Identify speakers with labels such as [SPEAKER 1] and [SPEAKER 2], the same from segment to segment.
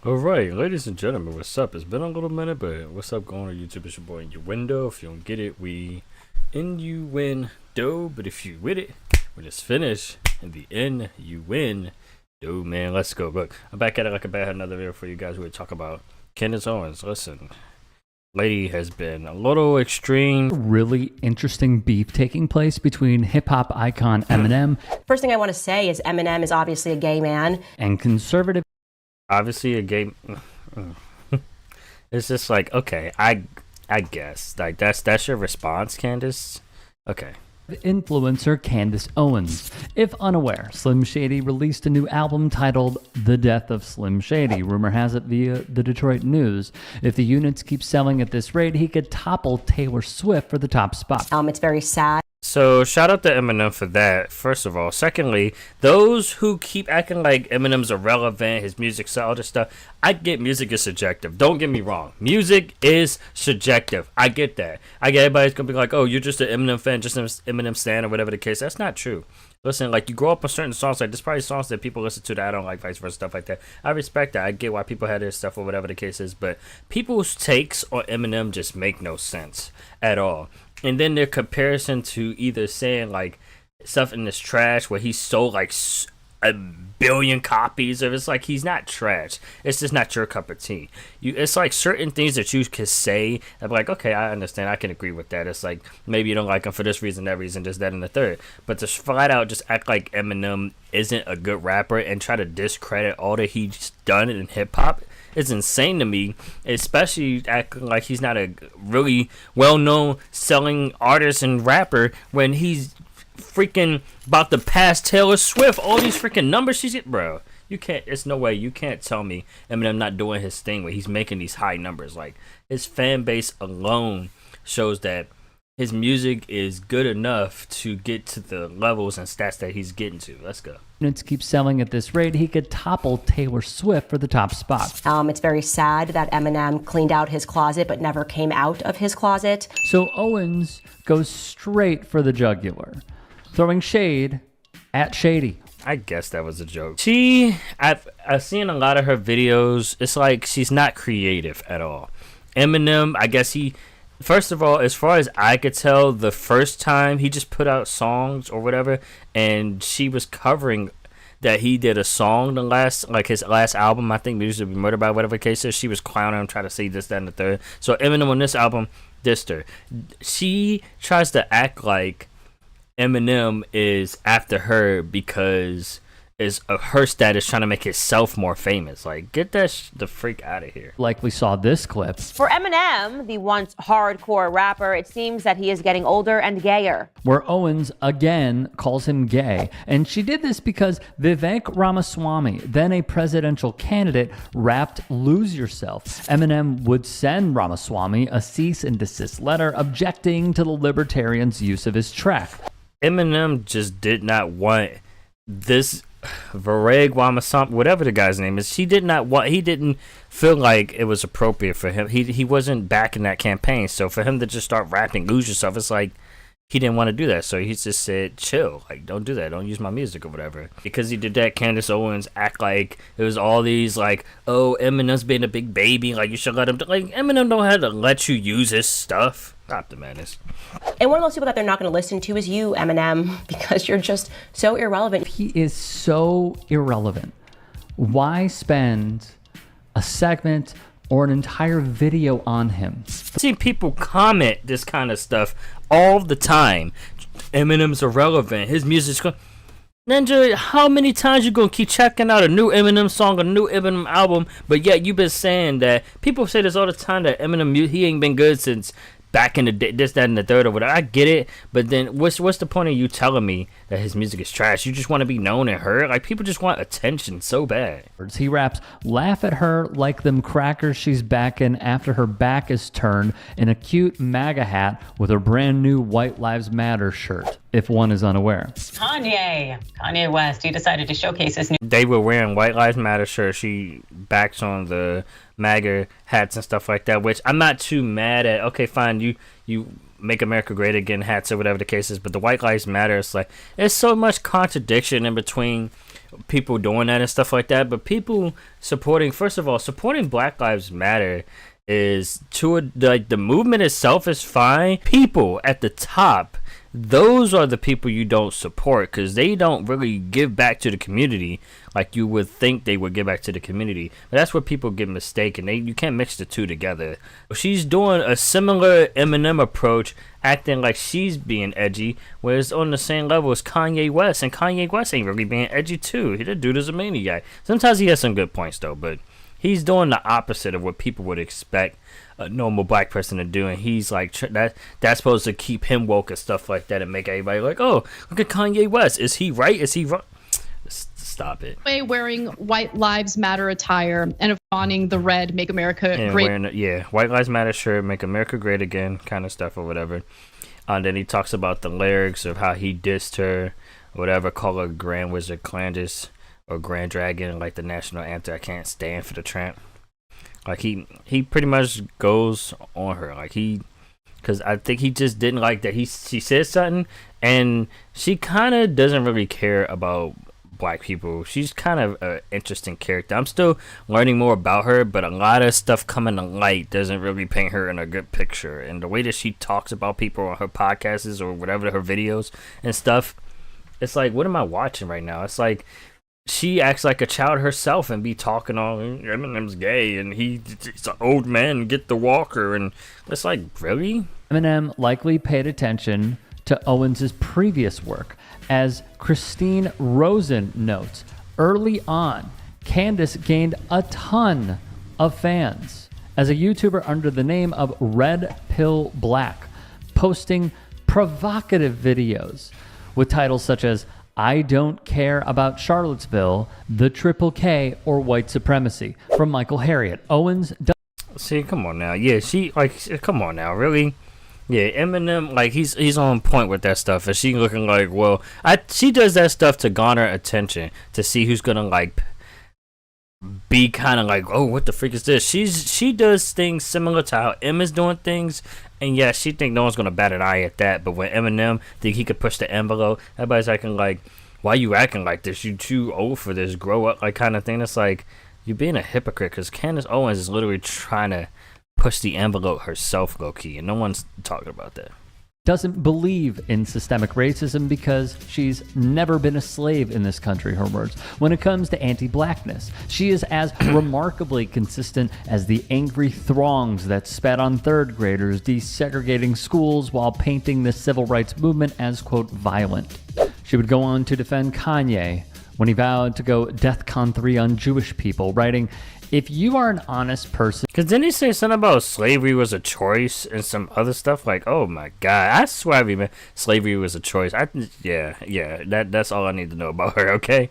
[SPEAKER 1] Alright, ladies and gentlemen, what's up? It's been a little minute, but what's up going on YouTube? It's your boy Innuendo. If you don't get it, we innuendo, but if you with it, when it's finished, in the end, you win. Dude, man, let's go. Look, I'm back at it like a bad. Had another video for you guys where we talk about Candace Owens. Listen, lady has been a little extreme.
[SPEAKER 2] Really interesting beef taking place between hip-hop icon Eminem.
[SPEAKER 3] First thing I want to say is Eminem is obviously a gay man.
[SPEAKER 2] And conservative
[SPEAKER 1] Obviously a game. It's just like, okay, I guess like that's your response, Candace. Okay.
[SPEAKER 2] influencer Candace Owens. If unaware, Slim Shady released a new album titled The Death of Slim Shady. Rumor has it via the Detroit News. If the units keep selling at this rate, he could topple Taylor Swift for the top spot.
[SPEAKER 3] It's very sad.
[SPEAKER 1] So shout out to Eminem for that, first of all. Secondly, those who keep acting like Eminem's irrelevant, his music's all this stuff, I get music is subjective. Don't get me wrong. Music is subjective. I get that. I get everybody's going to be like, oh, you're just an Eminem fan, just an Eminem stan or whatever the case. That's not true. Listen, like, you grow up on certain songs, like, there's probably songs that people listen to that I don't like, vice versa, stuff like that. I respect that. I get why people have their stuff or whatever the case is, but people's takes on Eminem just make no sense at all. And then their comparison to either saying, like, stuff in this trash where he sold, like, a billion copies, or it's like he's not trash. It's just not your cup of tea. It's like certain things that you can say, I'm like, okay, I understand. I can agree with that. It's like, maybe you don't like him for this reason, that reason, this, that, and the third. But to flat out just act like Eminem isn't a good rapper and try to discredit all that he's done in hip-hop, it's insane to me, especially acting like he's not a really well-known selling artist and rapper when he's freaking about to pass Taylor Swift. All these freaking numbers she's get, bro. You can't. It's no way. You can't tell me Eminem not doing his thing where he's making these high numbers. Like, his fan base alone shows that his music is good enough to get to the levels and stats that he's getting to. Let's go.
[SPEAKER 2] Units keep selling at this rate, he could topple Taylor Swift for the top spot.
[SPEAKER 3] It's very sad that Eminem cleaned out his closet but never came out of his closet.
[SPEAKER 2] So Owens goes straight for the jugular, throwing shade at Shady.
[SPEAKER 1] I guess that was a joke. I've seen a lot of her videos. It's like she's not creative at all. Eminem, I guess first of all, as far as I could tell, the first time he just put out songs or whatever, and she was covering that he did a song his last album, I think, Music to Be Murdered by, whatever the case is. She was clowning him, trying to say this, that, and the third. So Eminem on this album dissed her. She tries to act like Eminem is after her because is of her status, trying to make himself more famous. Like, get the freak out of here.
[SPEAKER 2] Like we saw this clip.
[SPEAKER 4] For Eminem, the once hardcore rapper, it seems that he is getting older and gayer.
[SPEAKER 2] Where Owens again calls him gay. And she did this because Vivek Ramaswamy, then a presidential candidate, rapped Lose Yourself. Eminem would send Ramaswamy a cease and desist letter objecting to the libertarians' use of his track.
[SPEAKER 1] Eminem just did not want this Vareg Ramaswamy, whatever the guy's name is. He didn't feel like it was appropriate for him. He wasn't backing that campaign. So for him to just start rapping Lose Yourself, it's like he didn't want to do that. So he just said, chill, like, don't do that, don't use my music or whatever. Because he did that, Candace Owens act like it was all these like, oh, Eminem's being a big baby, like, you should let him like, Eminem don't have to let you use his stuff. Stop the madness.
[SPEAKER 3] And one of those people that they're not going to listen to is you, Eminem, because you're just so irrelevant.
[SPEAKER 2] He is so irrelevant. Why spend a segment or an entire video on him?
[SPEAKER 1] I see people comment this kind of stuff all the time. Eminem's irrelevant. His music's going. Ninja, how many times you gonna keep checking out a new Eminem song, a new Eminem album, but yet you've been saying that people say this all the time that Eminem, he ain't been good since back in the day, this, that, and the third or whatever. I get it, but then what's the point of you telling me that his music is trash? You just want to be known and heard? Like, people just want attention so bad.
[SPEAKER 2] He raps, laugh at her like them crackers she's backing after her back is turned in a cute MAGA hat with her brand new White Lives Matter shirt, if one is unaware.
[SPEAKER 5] Kanye West, he decided to showcase his new...
[SPEAKER 1] They were wearing White Lives Matter shirts. She backs on the MAGA hats and stuff like that, which I'm not too mad at. Okay, fine, you make America great again hats or whatever the case is, but the White Lives Matter, it's like, there's so much contradiction in between people doing that and stuff like that, but people supporting, first of all, supporting Black Lives Matter is like the movement itself is fine. People at the top, those are the people you don't support because they don't really give back to the community like you would think they would give back to the community. But that's where people get mistaken. You can't mix the two together. She's doing a similar Eminem approach, acting like she's being edgy, whereas on the same level as Kanye West, and Kanye West ain't really being edgy too. The dude is a maniac. Sometimes he has some good points though, but he's doing the opposite of what people would expect a normal black person to do, and he's like that's supposed to keep him woke and stuff like that and make everybody like, oh, look at Kanye West. Is he right? Is he wrong? Stop it.
[SPEAKER 6] Wearing White Lives Matter attire and fawning the red "Make America Great."
[SPEAKER 1] White Lives Matter shirt, "Make America Great Again" kind of stuff or whatever. And then he talks about the lyrics of how he dissed her, or whatever, call her Grand Wizard Candace or Grand Dragon, like the national anthem. I can't stand for the tramp. Like he pretty much goes on her, like because I think he just didn't like that she said something, and she kind of doesn't really care about black people. She's kind of an interesting character. I'm still learning more about her, but a lot of stuff coming to light doesn't really paint her in a good picture. And the way that she talks about people on her podcasts or whatever, her videos and stuff, it's like, what am I watching right now? It's like she acts like a child herself and be talking on Eminem's gay and he's an old man, get the walker, and it's like, really?
[SPEAKER 2] Eminem likely paid attention to Owens' previous work. As Christine Rosen notes, early on, Candace gained a ton of fans as a YouTuber under the name of Red Pill Black, posting provocative videos with titles such as "I Don't Care About Charlottesville," "The Triple K," or "White Supremacy" from Michael Harriot. Owens
[SPEAKER 1] See, come on now. Yeah, come on now, really? Yeah, Eminem, like, he's on point with that stuff, and she looking like, well, she does that stuff to garner attention, to see who's gonna, like, be kind of like, oh, what the freak is this? She does things similar to how M is doing things, and yeah, she think no one's gonna bat an eye at that, but when Eminem think he could push the envelope, everybody's acting like, why you acting like this? You too old for this, grow up, like, kind of thing. It's like, you're being a hypocrite, because Candace Owens is literally trying to push the envelope herself, low-key, and no one's talking about that.
[SPEAKER 2] Doesn't believe in systemic racism because she's never been a slave in this country, her words. When it comes to anti-blackness, she is as remarkably consistent as the angry throngs that spat on third graders, desegregating schools while painting the civil rights movement as, quote, violent. She would go on to defend Kanye when he vowed to go DEFCON 3 on Jewish people, writing, "If you are an honest person..."
[SPEAKER 1] Because didn't he say something about slavery was a choice and some other stuff? Like, oh my God, I swear slavery was a choice. That's all I need to know about her, okay?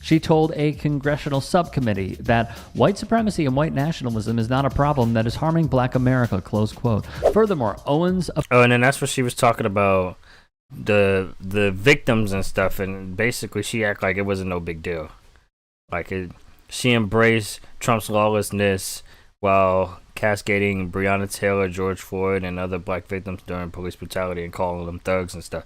[SPEAKER 2] She told a congressional subcommittee that white supremacy and white nationalism is not a problem that is harming Black America, close quote. Furthermore, Owens...
[SPEAKER 1] Oh, and then that's what she was talking about, the victims and stuff, and basically she acted like it wasn't no big deal. Like, she embraced Trump's lawlessness while cascading Breonna Taylor, George Floyd, and other black victims during police brutality and calling them thugs and stuff.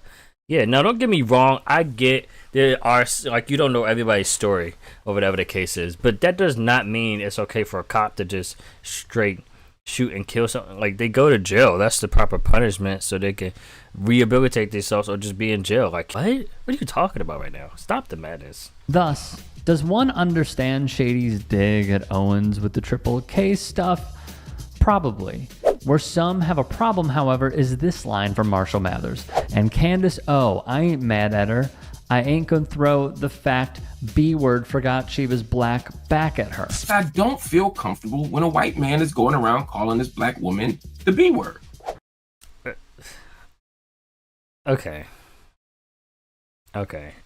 [SPEAKER 1] Yeah, now don't get me wrong. I get there are, like, you don't know everybody's story or whatever the case is, but that does not mean it's okay for a cop to just straight shoot and kill something. Like, they go to jail. That's the proper punishment so they can rehabilitate themselves or just be in jail. Like, what are you talking about right now? Stop the madness.
[SPEAKER 2] Thus, does one understand Shady's dig at Owens with the Triple K stuff? Probably. Where some have a problem, however, is this line from Marshall Mathers. And Candace O, I ain't mad at her. I ain't gonna throw the fact B-word forgot she was black back at her.
[SPEAKER 7] I don't feel comfortable when a white man is going around calling this black woman the B-word.
[SPEAKER 1] Okay.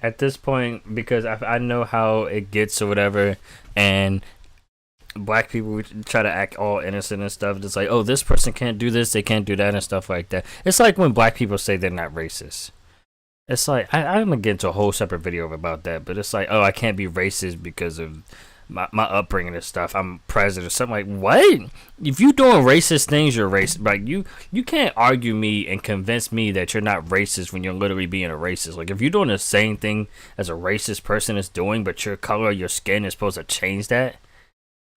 [SPEAKER 1] At this point, because I know how it gets or whatever, and black people try to act all innocent and stuff. It's like, oh, this person can't do this, they can't do that, and stuff like that. It's like when black people say they're not racist. It's like, I'm gonna get into a whole separate video about that, but it's like, oh, I can't be racist because of my upbringing and stuff. I'm president. So I'm like, what? If you doing racist things, you're racist. Like you can't argue me and convince me that you're not racist when you're literally being a racist. Like if you're doing the same thing as a racist person is doing, but your color, your skin is supposed to change that.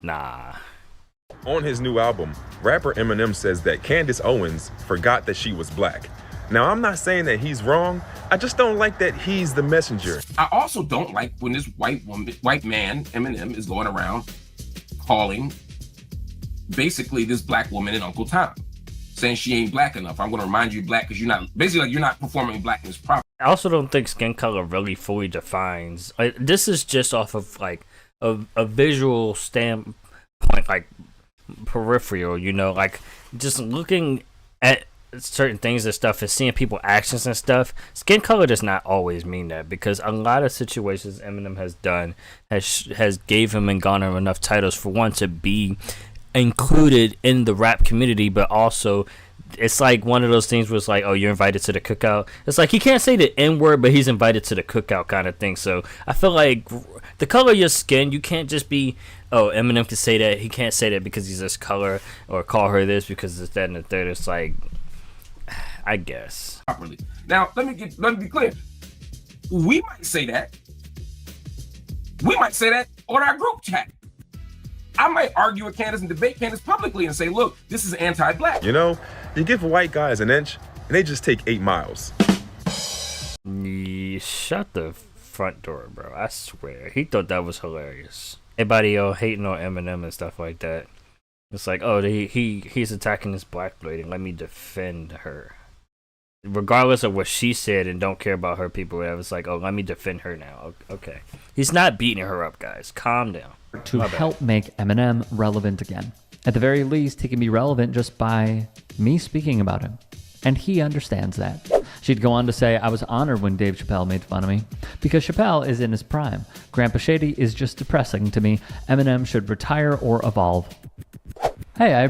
[SPEAKER 1] Nah.
[SPEAKER 8] On his new album, rapper Eminem says that Candace Owens forgot that she was black. Now, I'm not saying that he's wrong. I just don't like that he's the messenger.
[SPEAKER 7] I also don't like when this white man, Eminem, is going around calling basically this black woman an Uncle Tom, saying she ain't black enough. I'm going to remind you black because you're not, basically like you're not performing blackness properly.
[SPEAKER 1] I also don't think skin color really fully defines. Like, this is just off of like a visual standpoint, like peripheral, you know, like just looking at certain things and stuff and seeing people actions and stuff. Skin color does not always mean that, because a lot of situations Eminem has done has gave him and garnered enough titles for one to be included in the rap community, but also it's like one of those things where it's like, oh, you're invited to the cookout. It's like he can't say the N-word, but he's invited to the cookout kind of thing. So I feel like the color of your skin, you can't just be, oh, Eminem can say that. He can't say that because he's this color, or call her this because it's that and the third. It's like, I guess.
[SPEAKER 7] Properly. Now, let me be clear. We might say that. We might say that on our group chat. I might argue with Candace and debate Candace publicly and say, look, this is anti-black.
[SPEAKER 8] You know, you give white guys an inch, and they just take 8 miles.
[SPEAKER 1] Shut the front door, bro. I swear. He thought that was hilarious. Everybody hating on Eminem and stuff like that. It's like, oh, he's attacking this black lady. Let me defend her. Regardless of what she said, and don't care about her people, whatever. It's like, oh, let me defend her now. Okay. He's not beating her up, guys. Calm down.
[SPEAKER 2] To help make Eminem relevant again. At the very least, he can be relevant just by me speaking about him. And he understands that. She'd go on to say, I was honored when Dave Chappelle made fun of me, because Chappelle is in his prime. Grandpa Shady is just depressing to me. Eminem should retire or evolve. Hey,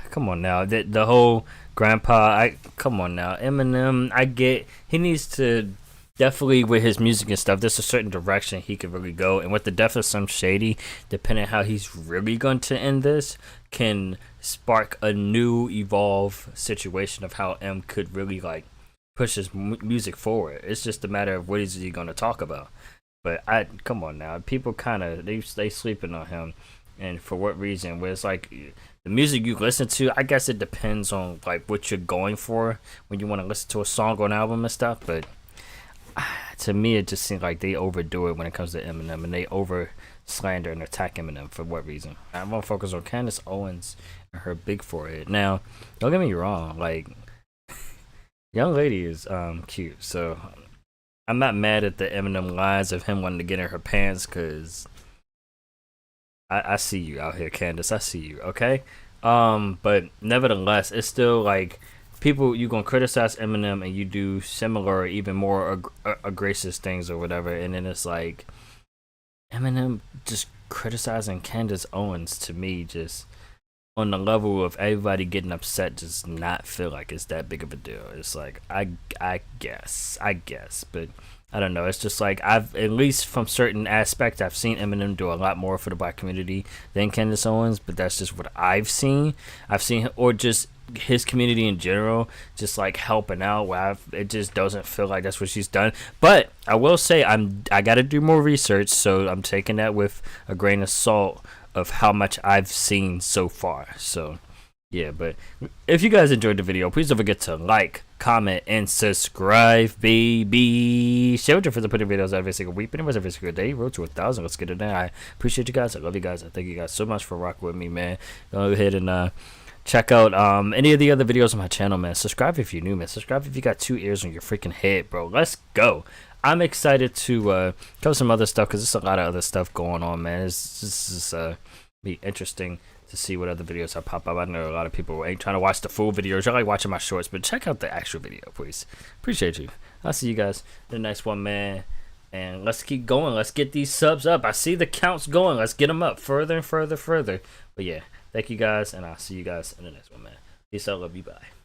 [SPEAKER 1] come on now. The whole grandpa, come on now. Eminem, I get, he needs to definitely, with his music and stuff, there's a certain direction he could really go. And with the death of some Shady, depending on how he's really going to end this, can spark a new evolve situation of how M could really like push his music forward. It's just a matter of what is he going to talk about. But come on now, people kind of they sleeping on him, and for what reason? Where it's like the music you listen to, I guess it depends on like what you're going for when you want to listen to a song or an album and stuff. But to me, it just seems like they overdo it when it comes to Eminem, and they over slander and attack Eminem for what reason? I'm gonna focus on Candace Owens and her big forehead. Now, don't get me wrong, like young lady is cute, so I'm not mad at the Eminem lines of him wanting to get in her pants, because I see you out here, Candace. I see you, okay? But nevertheless, it's still like people, you gonna criticize Eminem and you do similar or even more aggressive things or whatever, and then it's like Eminem just criticizing Candace Owens, to me, just on the level of everybody getting upset, does not feel like it's that big of a deal. It's like I guess, but I don't know. It's just like I've, at least from certain aspects, I've seen Eminem do a lot more for the black community than Candace Owens, but that's just what I've seen. I've seen, or just his community in general, just like helping out, where it just doesn't feel like that's what she's done. But I will say I got to do more research, so I'm taking that with a grain of salt of how much I've seen so far. So yeah, but if you guys enjoyed the video, please don't forget to like, comment, and subscribe, baby. Share with your friends and put in videos every single week, pretty much every single day. Road to 1,000. Let's get it done. I appreciate you guys. I love you guys. I thank you guys so much for rocking with me, man. Go ahead and check out any of the other videos on my channel, man. Subscribe if you're new, man. Subscribe if you got 2 ears on your freaking head, bro. Let's go. I'm excited to cover some other stuff, because there's a lot of other stuff going on, man. This is be interesting to see what other videos I pop up. I know a lot of people ain't trying to watch the full videos. Y'all like watching my shorts, but check out the actual video, please. Appreciate you. I'll see you guys in the next one, man. And let's keep going. Let's get these subs up. I see the counts going. Let's get them up further and further. But yeah, thank you guys, and I'll see you guys in the next one, man. Peace out. Love you. Bye.